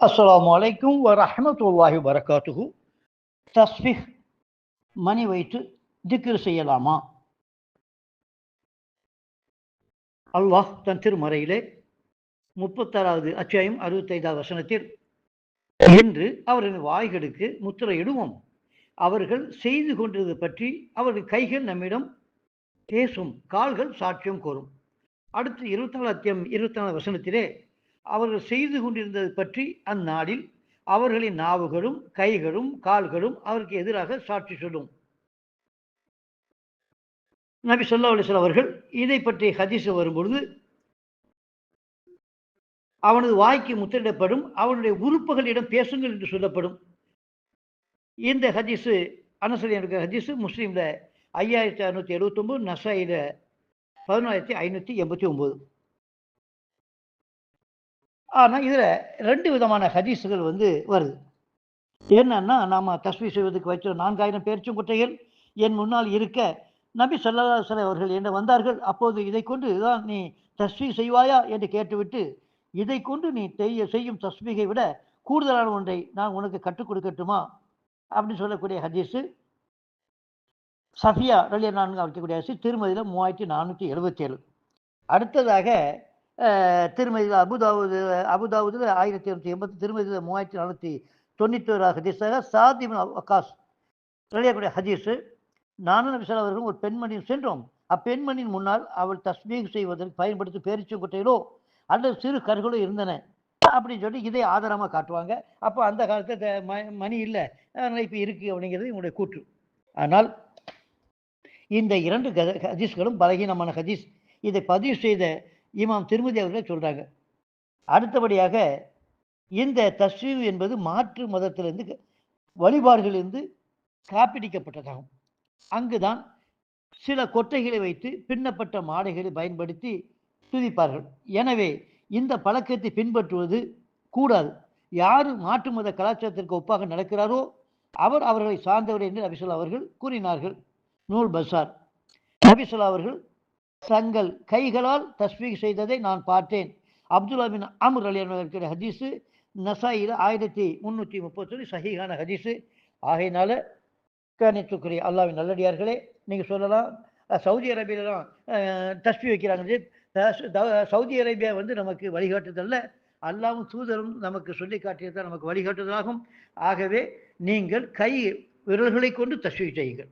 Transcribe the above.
அஸ்ஸலாமு அலைக்கும் வரஹ்மத்துல்லாஹி வபரகாத்துஹு. தஸ்பீஹ் மணி வைத்து திக்ர் செய்யலாமா? அல்லாஹ் தன் திருமறையிலே 36வது அத்தியாயம் 65வது வசனத்தில், இன்று அவரின் வாய்களுக்கு முத்திரையிடுவோம், அவர்கள் செய்து கொண்டது பற்றி அவர்கள் கைகள் நம்மிடம் பேசும், கால்கள் சாட்சியம் கூறும். அடுத்து 24 அத்தியாயம் 24 வசனத்திலே, அவர்கள் செய்து கொண்டிருந்தது பற்றி அந்நாளில் அவர்களின் நாவுகளும் கைகளும் கால்களும் அவருக்கு எதிராக சாட்சி சொல்லும். நபி ஸல்லல்லாஹு அலைஹி வஸல்லம் அவர்கள் இதை பற்றி ஹதீஸ் வரும்பொழுது, அவனது வாய்க்கு முத்திரிடப்படும், அவனுடைய உறுப்புகளிடம் பேசுங்கள் என்று சொல்லப்படும். இந்த ஹதீஸு அனஸ் ஹதீஸு முஸ்லீம்ல 5679, நசாயில 11589. ஆனால் இதில் 2 விதமான ஹதீஸுகள் வருது. என்னன்னா, நாம் தஸ்பீஹ் செய்வதற்கு வைத்த 4000 பேரிச்சங்குட்டைகள் என் முன்னால் இருக்க, நபி ஸல்லல்லாஹு அலைஹி வஸல்லம் அவர்கள் என்ன வந்தார்கள். அப்போது இதை கொண்டு தான் நீ தஸ்பீஹ் செய்வாயா என்று கேட்டுவிட்டு, இதை கொண்டு நீ செய்யும் தஸ்பீகை விட கூடுதலான ஒன்றை நான் உனக்கு கற்றுக் கொடுக்கட்டுமா அப்படின்னு சொல்லக்கூடிய ஹதீஸு சஃபியா ரலியல்லாஹு அன்ஹா இருக்கக்கூடிய ஹதீஸ் திருமதியில் 3477. அடுத்ததாக திருமதியில் அபுதாவுதில் 1280, திருமதியில் 3491 ஹதீஸாக சாத் இப்னு வக்காஸ் ரலியல்லாஹு ஹதீஸு, நானும் நபி ஸல்லல்லாஹு அலைஹி வஸல்லம் ஒரு பெண்மணியில் சென்றோம். அப்பெண்மணியின் முன்னால் அவள் தஸ்பீஹ் செய்வதற்கு பயன்படுத்தும் பேரிச்சங்குட்டைகளோ அல்லது சிறு கற்களோ இருந்தன அப்படின்னு சொல்லி இதை ஆதாரமாக காட்டுவாங்க. அப்போ அந்த காலத்தில் மணி இல்லை, அதனால் இப்போ இருக்குது அப்படிங்கிறது இவங்களுடைய கூற்று. ஆனால் இந்த 2 ஹதீஸ்களும் பலகீனமான ஹதீஸ். இதை பதிவு செய்த இமாம் திருமதி அவர்களே சொல்கிறாங்க. அடுத்தபடியாக, இந்த தஸ்பீஹ் என்பது மாற்று மதத்திலிருந்து வழிபாடுகளிலிருந்து காப்பிடிக்கப்பட்டதாகும். அங்குதான் சில கொட்டைகளை வைத்து பின்னப்பட்ட மாடைகளை பயன்படுத்தி துதிப்பார்கள். எனவே இந்த பழக்கத்தை பின்பற்றுவது கூடாது. யார் மாற்று மத கலாச்சாரத்திற்கு ஒப்பாக நடக்கிறாரோ அவர் அவர்களை சார்ந்தவர் என்று நபி ஸல்லல்லாஹு அவர்கள் கூறினார்கள். நூல் பஸார். நபி ஸல்லல்லாஹு அவர்கள் தங்கள் கைகளால் தஸ்பீஹ் செய்ததை நான் பார்த்தேன். அப்துல்லா பின் அம்ர் ரலியல்லாஹு அன்ஹு ஹதீஸு நசாயில 1331 சஹீஹான ஹதீஸு. ஆகையினால கணித்துக்குரிய அல்லாஹ்வின் நல்லடியார்களே, நீங்கள் சொல்லலாம் சவுதி அரேபியாலாம் தஸ்பீஹ் வைக்கிறாங்க. சவுதி அரேபியா நமக்கு வழிகாட்டுதல்ல, அல்லாஹ்வும் தூதரும் நமக்கு சொல்லி காட்டியது தான் நமக்கு வழிகாட்டுதலாகும். ஆகவே நீங்கள் கை விரல்களை கொண்டு தஸ்பீஹ் செய்யுங்கள்.